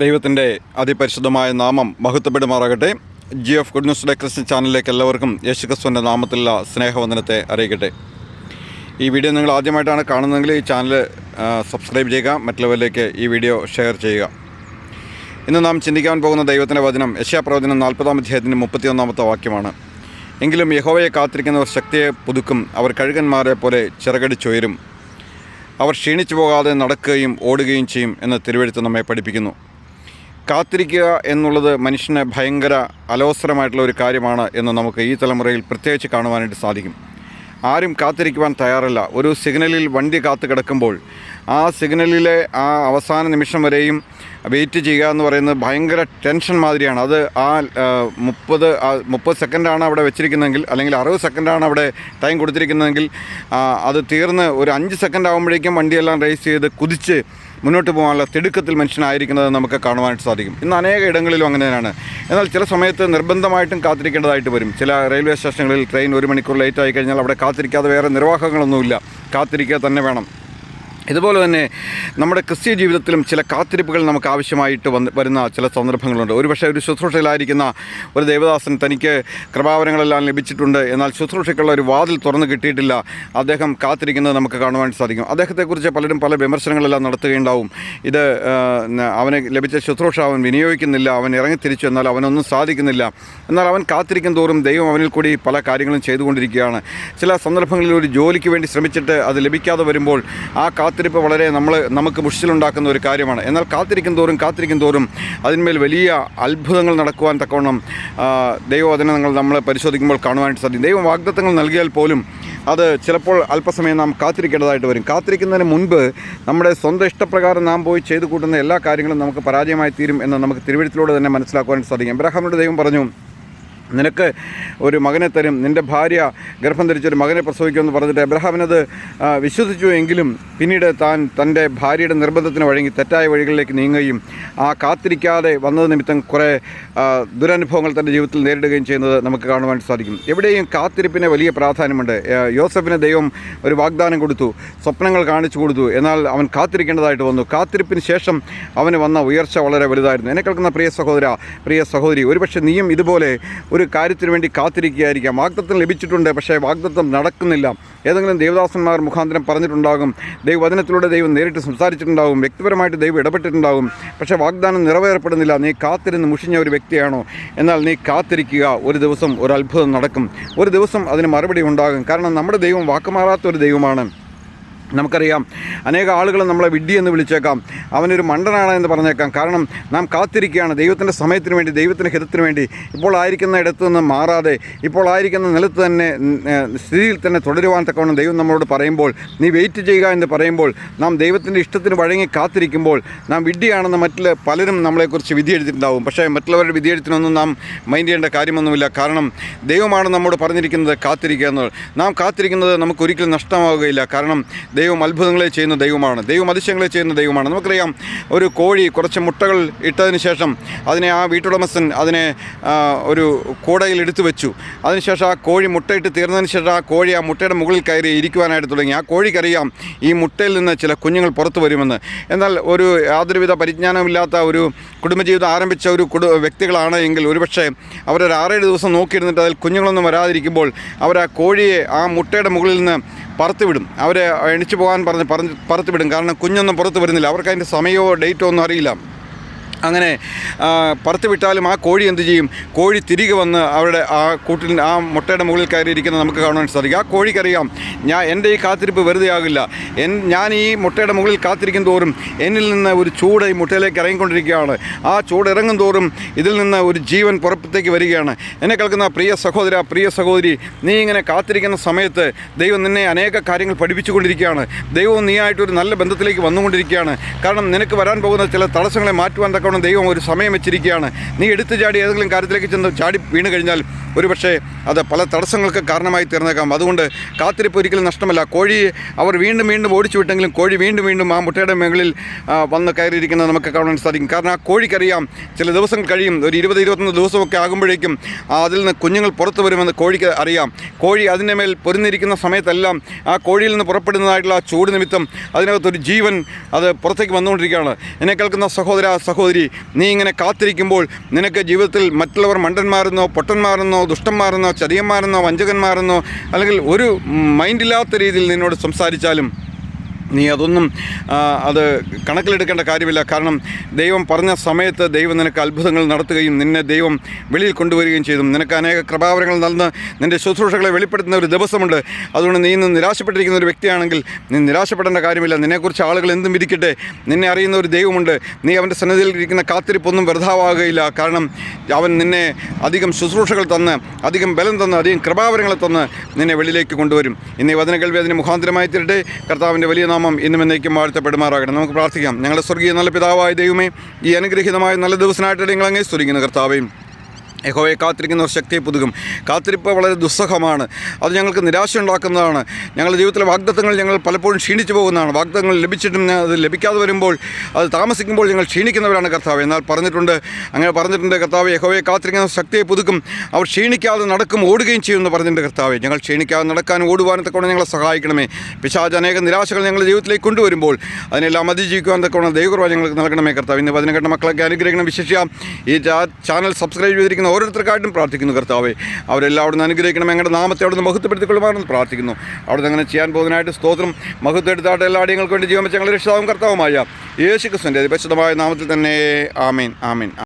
ദൈവത്തിൻ്റെ അതിപരിശുദ്ധമായ നാമം മഹത്വപ്പെടുമാറാകട്ടെ. GF good news day Christian ചാനലിലേക്ക് എല്ലാവർക്കും യേശുക്രിസ്തുവിൻ്റെ നാമത്തിലുള്ള സ്നേഹവന്ദനത്തെ അറിയിക്കട്ടെ. ഈ വീഡിയോ നിങ്ങൾ ആദ്യമായിട്ടാണ് കാണുന്നതെങ്കിൽ ഈ ചാനൽ സബ്സ്ക്രൈബ് ചെയ്യുക, മറ്റുള്ളവരിലേക്ക് ഈ വീഡിയോ ഷെയർ ചെയ്യുക. ഇന്ന് നാം ചിന്തിക്കാൻ പോകുന്ന ദൈവത്തിൻ്റെ വചനം യെശയ്യാപ്രവചനം 40-ാം അധ്യായത്തിൻ്റെ 31-ാമത്തെ വാക്യമാണ്. എങ്കിലും യഹോവയെ കാത്തിരിക്കുന്നവർ ശക്തിയെ പുതുക്കും, അവർ കഴുകന്മാരെ പോലെ ചിറകടിച്ചുയരും, അവർ ക്ഷീണിച്ചു പോകാതെ നടക്കുകയും ഓടുകയും ചെയ്യും എന്ന് തിരുവെഴുത്ത് നമ്മെ പഠിപ്പിക്കുന്നു. കാത്തിരിക്കുക എന്നുള്ളത് മനുഷ്യന് ഭയങ്കര അലോസരമായിട്ടുള്ള ഒരു കാര്യമാണ് എന്ന് നമുക്ക് ഈ തലമുറയിൽ പ്രത്യേകിച്ച് കാണുവാനായിട്ട് സാധിക്കും. ആരും കാത്തിരിക്കുവാൻ തയ്യാറല്ല. ഒരു സിഗ്നലിൽ വണ്ടി കാത്തു കിടക്കുമ്പോൾ ആ സിഗ്നലിലെ ആ അവസാന നിമിഷം വരെയും വെയിറ്റ് ചെയ്യുക എന്ന് പറയുന്നത് ഭയങ്കര ടെൻഷൻ മാതിരിയാണ്. അത് ആ 30 സെക്കൻഡാണ് അവിടെ വെച്ചിരിക്കുന്നതെങ്കിൽ, അല്ലെങ്കിൽ 60 സെക്കൻഡാണ് അവിടെ ടൈം കൊടുത്തിരിക്കുന്നതെങ്കിൽ, അത് തീർന്ന് ഒരു 5 സെക്കൻഡ് ആകുമ്പോഴേക്കും വണ്ടിയെല്ലാം റേസ് ചെയ്ത് കുതിച്ച് മുന്നോട്ട് പോകാനുള്ള തിടുക്കത്തിൽ മനുഷ്യനായിരിക്കുന്നത് നമുക്ക് കാണുവാനായിട്ട് സാധിക്കും. ഇന്ന് അനേക ഇടങ്ങളിലും അങ്ങനെ തന്നെയാണ്. എന്നാൽ ചില സമയത്ത് നിർബന്ധമായിട്ടും കാത്തിരിക്കേണ്ടതായിട്ട് വരും. ചില റെയിൽവേ സ്റ്റേഷനുകളിൽ ട്രെയിൻ 1 മണിക്കൂർ ലേറ്റ് ആയി കഴിഞ്ഞാൽ അവിടെ കാത്തിരിക്കാതെ വേറെ നിർവാഹങ്ങളൊന്നുമില്ല, കാത്തിരിക്കുക തന്നെ വേണം. ഇതുപോലെ തന്നെ നമ്മുടെ ക്രിസ്തീയ ജീവിതത്തിലും ചില കാത്തിരിപ്പുകൾ നമുക്ക് ആവശ്യമായിട്ട് വരുന്ന ചില സന്ദർഭങ്ങളുണ്ട്. ഒരുപക്ഷെ ഒരു ശുശ്രൂഷയിലായിരിക്കുന്ന ഒരു ദേവദാസൻ തനിക്ക് കൃപാവരങ്ങളെല്ലാം ലഭിച്ചിട്ടുണ്ട്, എന്നാൽ ശുശ്രൂഷയ്ക്കുള്ള ഒരു വാതിൽ തുറന്ന് കിട്ടിയിട്ടില്ല. അദ്ദേഹം കാത്തിരിക്കുന്നത് നമുക്ക് കാണുവാൻ സാധിക്കും. അദ്ദേഹത്തെക്കുറിച്ച് പലരും പല വിമർശനങ്ങളെല്ലാം നടത്തുകയുണ്ടാവും. ഇത് അവന് ലഭിച്ച ശുശ്രൂഷ അവൻ വിനിയോഗിക്കുന്നില്ല, അവൻ ഇറങ്ങിത്തിരിച്ചു, എന്നാൽ അവനൊന്നും സാധിക്കുന്നില്ല. എന്നാൽ അവൻ കാത്തിരിക്കും തോറും ദൈവം അവനിൽ കൂടി പല കാര്യങ്ങളും ചെയ്തുകൊണ്ടിരിക്കുകയാണ്. ചില സന്ദർഭങ്ങളിൽ ഒരു ജോലിക്ക് വേണ്ടി ശ്രമിച്ചിട്ട് അത് ലഭിക്കാതെ വരുമ്പോൾ ആ കാത്തിരിപ്പ് വളരെ നമുക്ക് മുഷിച്ചിലുണ്ടാക്കുന്ന ഒരു കാര്യമാണ്. എന്നാൽ കാത്തിരിക്കും തോറും അതിന്മേൽ വലിയ അത്ഭുതങ്ങൾ നടക്കുവാൻ തക്കവണ്ണം ദൈവവചനങ്ങൾ നമ്മൾ പരിശോധിക്കുമ്പോൾ കാണുവാനായിട്ട് സാധിക്കും. ദൈവം വാഗ്ദത്തങ്ങൾ നൽകിയാൽ പോലും അത് ചിലപ്പോൾ അല്പസമയം നാം കാത്തിരിക്കേണ്ടതായിട്ട് വരും. കാത്തിരിക്കുന്നതിന് മുൻപ് നമ്മുടെ സ്വന്തം ഇഷ്ടപ്രകാരം നാം പോയി ചെയ്തു കൂട്ടുന്ന എല്ലാ കാര്യങ്ങളും നമുക്ക് പരാജയമായി തീരും എന്ന് നമുക്ക് തിരുവെഴുത്തിലൂടെ തന്നെ മനസ്സിലാക്കുവാനായിട്ട് സാധിക്കും. അബ്രഹാമിനോട് ദൈവം പറഞ്ഞു, നിനക്ക് ഒരു മകനെ തരും, നിൻ്റെ ഭാര്യ ഗർഭം ധരിച്ചൊരു മകനെ പ്രസവിക്കുമെന്ന് പറഞ്ഞിട്ട് അബ്രഹാമിനത് വിശ്വസിച്ചു. എങ്കിലും പിന്നീട് തൻ്റെ ഭാര്യയുടെ നിർബന്ധത്തിന് വഴങ്ങി തെറ്റായ വഴികളിലേക്ക് നീങ്ങുകയും ആ കാത്തിരിക്കാതെ വന്നത് നിമിത്തം കുറേ ദുരനുഭവങ്ങൾ തൻ്റെ ജീവിതത്തിൽ നേരിടുകയും ചെയ്യുന്നത് നമുക്ക് കാണുവാൻ സാധിക്കും. എവിടെയും കാത്തിരിപ്പിന് വലിയ പ്രാധാന്യമുണ്ട്. യോസഫിന് ദൈവം ഒരു വാഗ്ദാനം കൊടുത്തു, സ്വപ്നങ്ങൾ കാണിച്ചു കൊടുത്തു, എന്നാൽ അവൻ കാത്തിരിക്കേണ്ടതായിട്ട് വന്നു. കാത്തിരിപ്പിന് ശേഷം അവന് വന്ന ഉയർച്ച വളരെ വലുതായിരുന്നു. എന്നെ കേൾക്കുന്ന പ്രിയ സഹോദര, പ്രിയ സഹോദരി, ഒരുപക്ഷെ നീയും ഇതുപോലെ ഒരു കാര്യത്തിന് വേണ്ടി കാത്തിരിക്കുകയായിരിക്കാം. വാഗ്ദത്തം ലഭിച്ചിട്ടുണ്ട്, പക്ഷേ വാഗ്ദത്തം നടക്കുന്നില്ല. ഏതെങ്കിലും ദേവദാസന്മാർ മുഖാന്തരം പറഞ്ഞിട്ടുണ്ടാകും, ദൈവവചനത്തിലൂടെ ദൈവം നേരിട്ട് സംസാരിച്ചിട്ടുണ്ടാകും, വ്യക്തിപരമായിട്ട് ദൈവം ഇടപെട്ടിട്ടുണ്ടാകും, പക്ഷേ വാഗ്ദാനം നിറവേറപ്പെടുന്നില്ല. നീ കാത്തിരുന്ന് മുഷിഞ്ഞ ഒരു വ്യക്തിയാണോ? എന്നാൽ നീ കാത്തിരിക്കുക, ഒരു ദിവസം ഒരു അത്ഭുതം നടക്കും, ഒരു ദിവസം അതിന് മറുപടി ഉണ്ടാകും. കാരണം നമ്മുടെ ദൈവം വാക്കുമാറാത്ത ഒരു ദൈവമാണ്. നമുക്കറിയാം, അനേക ആളുകൾ നമ്മളെ വിഡ്ഢി എന്ന് വിളിച്ചേക്കാം, അവനൊരു മണ്ടനാണ് എന്ന് പറഞ്ഞേക്കാം. കാരണം നാം കാത്തിരിക്കുകയാണ് ദൈവത്തിൻ്റെ സമയത്തിന് വേണ്ടി, ദൈവത്തിൻ്റെ ഹിതത്തിന് വേണ്ടി. ഇപ്പോൾ ആയിരിക്കുന്ന ഇടത്തു നിന്ന് മാറാതെ, ഇപ്പോൾ ആയിരിക്കുന്ന നിലത്ത് തന്നെ സ്ഥിതിയിൽ തന്നെ തുടരുവാൻ തക്കവണ്ണം ദൈവം നമ്മളോട് പറയുമ്പോൾ, നീ വെയിറ്റ് ചെയ്യുക എന്ന് പറയുമ്പോൾ, നാം ദൈവത്തിൻ്റെ ഇഷ്ടത്തിന് വഴങ്ങി കാത്തിരിക്കുമ്പോൾ നാം വിഡ്ഢിയാണെന്ന് പലരും നമ്മളെക്കുറിച്ച് വിധി എഴുതിയിട്ടുണ്ടാവും. പക്ഷേ മറ്റുള്ളവരുടെ വിധിയെഴുത്തിനൊന്നും നാം മൈൻഡ് ചെയ്യേണ്ട കാര്യമൊന്നുമില്ല. കാരണം ദൈവമാണ് നമ്മോട് പറഞ്ഞിരിക്കുന്നത് കാത്തിരിക്കുക എന്നുള്ളത്. നാം കാത്തിരിക്കുന്നത് നമുക്കൊരിക്കലും നഷ്ടമാവുകയില്ല. കാരണം ദൈവം അത്ഭുതങ്ങളെ ചെയ്യുന്ന ദൈവമാണ്, ദൈവം അതിശയങ്ങളെ ചെയ്യുന്ന ദൈവമാണ്. നമുക്കറിയാം, ഒരു കോഴി കുറച്ച് മുട്ടകൾ ഇട്ടതിന് ശേഷം അതിനെ ആ വീട്ടുടമസ്ഥൻ അതിനെ ഒരു കൂടയിൽ എടുത്തു വെച്ചു. അതിനുശേഷം ആ കോഴി മുട്ടയിട്ട് തീർന്നതിന് ശേഷം ആ കോഴി ആ മുട്ടയുടെ മുകളിൽ കയറി ഇരിക്കുവാനായിട്ട് തുടങ്ങി. ആ കോഴിക്കറിയാം ഈ മുട്ടയിൽ നിന്ന് ചില കുഞ്ഞുങ്ങൾ പുറത്തു വരുമെന്ന്. എന്നാൽ ഒരു യാതൊരുവിധ പരിജ്ഞാനമില്ലാത്ത ഒരു കുടുംബജീവിതം ആരംഭിച്ച ഒരു വ്യക്തികളാണ് എങ്കിൽ ഒരുപക്ഷെ അവരൊരു 6-7 ദിവസം നോക്കിയിരുന്നിട്ട് അതിൽ കുഞ്ഞുങ്ങളൊന്നും വരാതിരിക്കുമ്പോൾ അവർ ആ കോഴിയെ ആ മുട്ടയുടെ മുകളിൽ നിന്ന് പറത്തുവിടും. അവരെ എണിച്ചു പോകാൻ പറത്തുവിടും. കാരണം കുഞ്ഞൊന്നും പുറത്ത് വരുന്നില്ല, അവർക്ക് അതിൻ്റെ സമയമോ ഡേറ്റോ ഒന്നും അറിയില്ല. അങ്ങനെ പറത്ത് വിട്ടാലും ആ കോഴി എന്ത് ചെയ്യും? കോഴി തിരികെ വന്ന് അവരുടെ ആ കൂട്ടിൽ ആ മുട്ടയുടെ മുകളിൽ കയറിയിരിക്കുന്നത് നമുക്ക് കാണാൻ സാധിക്കും. ആ കോഴിക്കറിയാം, എൻ്റെ ഈ കാത്തിരിപ്പ് വെറുതെ ആകില്ല. ഞാൻ ഈ മുട്ടയുടെ മുകളിൽ കാത്തിരിക്കും തോറും എന്നിൽ നിന്ന് ഒരു ചൂട് ഈ മുട്ടയിലേക്ക് ഇറങ്ങിക്കൊണ്ടിരിക്കുകയാണ്. ആ ചൂട് ഇറങ്ങും തോറും ഇതിൽ നിന്ന് ഒരു ജീവൻ പുറത്തേക്ക് വരികയാണ്. എന്നെ കേൾക്കുന്ന പ്രിയ സഹോദര, പ്രിയ സഹോദരി, നീ ഇങ്ങനെ കാത്തിരിക്കുന്ന സമയത്ത് ദൈവം നിന്നെ അനേക കാര്യങ്ങൾ പഠിപ്പിച്ചുകൊണ്ടിരിക്കുകയാണ്. ദൈവവും നീയായിട്ടൊരു നല്ല ബന്ധത്തിലേക്ക് വന്നുകൊണ്ടിരിക്കുകയാണ്. കാരണം നിനക്ക് വരാൻ പോകുന്ന ചില തടസ്സങ്ങളെ മാറ്റുവാൻ ദൈവം ഒരു സമയം വെച്ചിരിക്കുകയാണ്. നീ എടുത്തു ചാടി ഏതെങ്കിലും കാര്യത്തിലേക്ക് ചെന്ന് ചാടി വീണ് കഴിഞ്ഞാൽ ഒരുപക്ഷെ അത് പല തടസ്സങ്ങൾക്ക് കാരണമായി തീർന്നേക്കാം. അതുകൊണ്ട് കാത്തിരിപ്പ് ഒരിക്കലും നഷ്ടമല്ല. കോഴി അവർ വീണ്ടും ഓടിച്ചു വിട്ടെങ്കിലും കോഴി വീണ്ടും ആ മുട്ടയുടെ മുകളിൽ വന്ന് കയറിയിരിക്കുന്നത് നമുക്ക് കാണാൻ സാധിക്കും. കാരണം ആ കോഴിക്കറിയാം ചില ദിവസങ്ങൾ കഴിയും, ഒരു 20-21 ദിവസമൊക്കെ ആകുമ്പോഴേക്കും അതിൽ നിന്ന് കുഞ്ഞുങ്ങൾ പുറത്തു വരുമെന്ന് കോഴിക്ക് അറിയാം. കോഴി അതിൻ്റെ മേൽ പൊരുന്നിരിക്കുന്ന സമയത്തെല്ലാം ആ കോഴിയിൽ നിന്ന് പുറപ്പെടുന്നതായിട്ടുള്ള ആ ചൂട് നിമിത്തം അതിനകത്തൊരു ജീവൻ അത് പുറത്തേക്ക് വന്നുകൊണ്ടിരിക്കുകയാണ്. എന്നെ കേൾക്കുന്ന സഹോദര സഹോദരി, അതിലുപരി നീ ഇങ്ങനെ കാത്തിരിക്കുമ്പോൾ നിനക്ക് ജീവിതത്തിൽ മറ്റുള്ളവർ മണ്ടന്മാരെന്നോ പൊട്ടന്മാരെന്നോ ദുഷ്ടന്മാരെന്നോ ചതിയന്മാരെന്നോ വഞ്ചകന്മാരെന്നോ അല്ലെങ്കിൽ ഒരു മൈൻഡില്ലാത്ത രീതിയിൽ നിന്നോട് സംസാരിച്ചാലും നീ അതൊന്നും അത് കണക്കിലെടുക്കേണ്ട കാര്യമില്ല. കാരണം ദൈവം പറഞ്ഞ സമയത്ത് ദൈവം നിനക്ക് അത്ഭുതങ്ങൾ നടത്തുകയും നിന്നെ ദൈവം വെളിയിൽ കൊണ്ടുവരികയും ചെയ്തു. നിനക്ക് അനേക കൃപാവരങ്ങൾ നൽകുന്ന നിൻ്റെ ശുശ്രൂഷകളെ വെളിപ്പെടുത്തുന്ന ഒരു ദിവസമുണ്ട്. അതുകൊണ്ട് നീ ഇന്ന് നിരാശപ്പെട്ടിരിക്കുന്ന ഒരു വ്യക്തിയാണെങ്കിൽ നീ നിരാശപ്പെടേണ്ട കാര്യമില്ല. നിന്നെക്കുറിച്ച് ആളുകൾ എന്തും വിധിക്കട്ടെ, നിന്നെ അറിയുന്ന ഒരു ദൈവമുണ്ട്. നീ അവൻ്റെ സന്നിധിയിൽ ഇരിക്കുന്ന കാത്തിരിപ്പൊന്നും വ്യർത്ഥമാവുകയില്ല. കാരണം അവൻ നിന്നെ അധികം ശുശ്രൂഷകൾ തന്ന്, അധികം ബലം തന്ന്, അധികം കൃപാവരങ്ങൾ തന്ന് നിന്നെ വെളിയിലേക്ക് കൊണ്ടുവരും. ഇന്ന് ഈ വചന കേൾവി അതിന് മുഖാന്തരമായി തീരട്ടെ. കർത്താവിൻ്റെ വലിയ നാമം ഇന്നും എന്നേക്കും വാഴ്ത്തപ്പെടുമാറാകണം. നമുക്ക് പ്രാർത്ഥിക്കാം. ഞങ്ങളുടെ സ്വർഗീയ നല്ല പിതാവായ ദൈവമേ, ഈ അനുഗ്രഹീതമായ നല്ല ദിവസമായിട്ട് നിങ്ങൾ അങ്ങേ സ്തുതിക്കുന്നു കർത്താവേ. യഹോവയെ കാത്തിരിക്കുന്നവർ ശക്തിയെ പുതുക്കും. കാത്തിരിപ്പ് വളരെ ദുസ്സഹമാണ്. അത് ഞങ്ങൾക്ക് നിരാശ ഉണ്ടാക്കുന്നതാണ്. ഞങ്ങളുടെ ജീവിതത്തിലെ വാഗ്ദത്തങ്ങൾ ഞങ്ങൾ പലപ്പോഴും ക്ഷീണിച്ചു പോകുന്നതാണ്. വാഗ്ദത്തങ്ങൾ ലഭിച്ചിട്ടും അത് ലഭിക്കാതെ വരുമ്പോൾ, അത് താമസിക്കുമ്പോൾ ഞങ്ങൾ ക്ഷീണിക്കുന്നവരാണ് കർത്താവ്. എന്നാൽ അങ്ങനെ പറഞ്ഞിട്ടുണ്ട് കർത്താവ്, യഹോവയെ കാത്തിരിക്കുന്നവർ ശക്തിയെ പുതുക്കും, അവർ ക്ഷീണിക്കാതെ നടക്കും, ഓടുകയും ചെയ്യുമെന്ന് പറഞ്ഞിട്ടുണ്ട് കർത്താവ്. ഞങ്ങൾ ക്ഷീണിക്കാതെ നടക്കാനും ഓടുവാനും തക്കവണ്ണം ഞങ്ങളെ സഹായിക്കണമേ. പിശാച് അനേക നിരാശകൾ ഞങ്ങളുടെ ജീവിതത്തിലേക്ക് കൊണ്ടുവരുമ്പോൾ അതിനെല്ലാം അതിജീവിക്കുവാൻ തക്കവണ്ണം ദൈവകൃപ ഞങ്ങൾക്ക് നൽകണമേ കർത്താവ്. ഇന്ന് വചനം കേട്ട മക്കളൊക്കെ അനുഗ്രഹിക്കണം. വിശേഷിക്കാം ഈ ചാനൽ സബ്സ്ക്രൈബ് ചെയ്തിരിക്കുന്ന ഓരോരുത്തർക്കായിട്ടും പ്രാർത്ഥിക്കുന്നു കർത്താവേ. അവരെല്ലാം അവിടെ നിന്ന് അനുഗ്രഹിക്കണം. ഞങ്ങളുടെ നാമത്തെ അവിടെ നിന്ന് മഹത്വപ്പെടുത്തിക്കൊള്ളുമാണെന്ന് പ്രാർത്ഥിക്കുന്നു. അവിടെ നിന്ന് അങ്ങനെ ചെയ്യാൻ പോകുന്നതിനായിട്ട് സ്തോത്രം. മഹത്വമെടുത്തായിട്ട് എല്ലാ അടിയങ്ങൾക്ക് വേണ്ടി ജീവൻ വെച്ച ഞങ്ങളുടെ രക്ഷിതാവും കർത്താവുമായ യേശു ക്രിസ്തുവിൻ്റെ പരിശുദ്ധമായ നാമത്തിൽ തന്നെ ആമേൻ, ആമേൻ.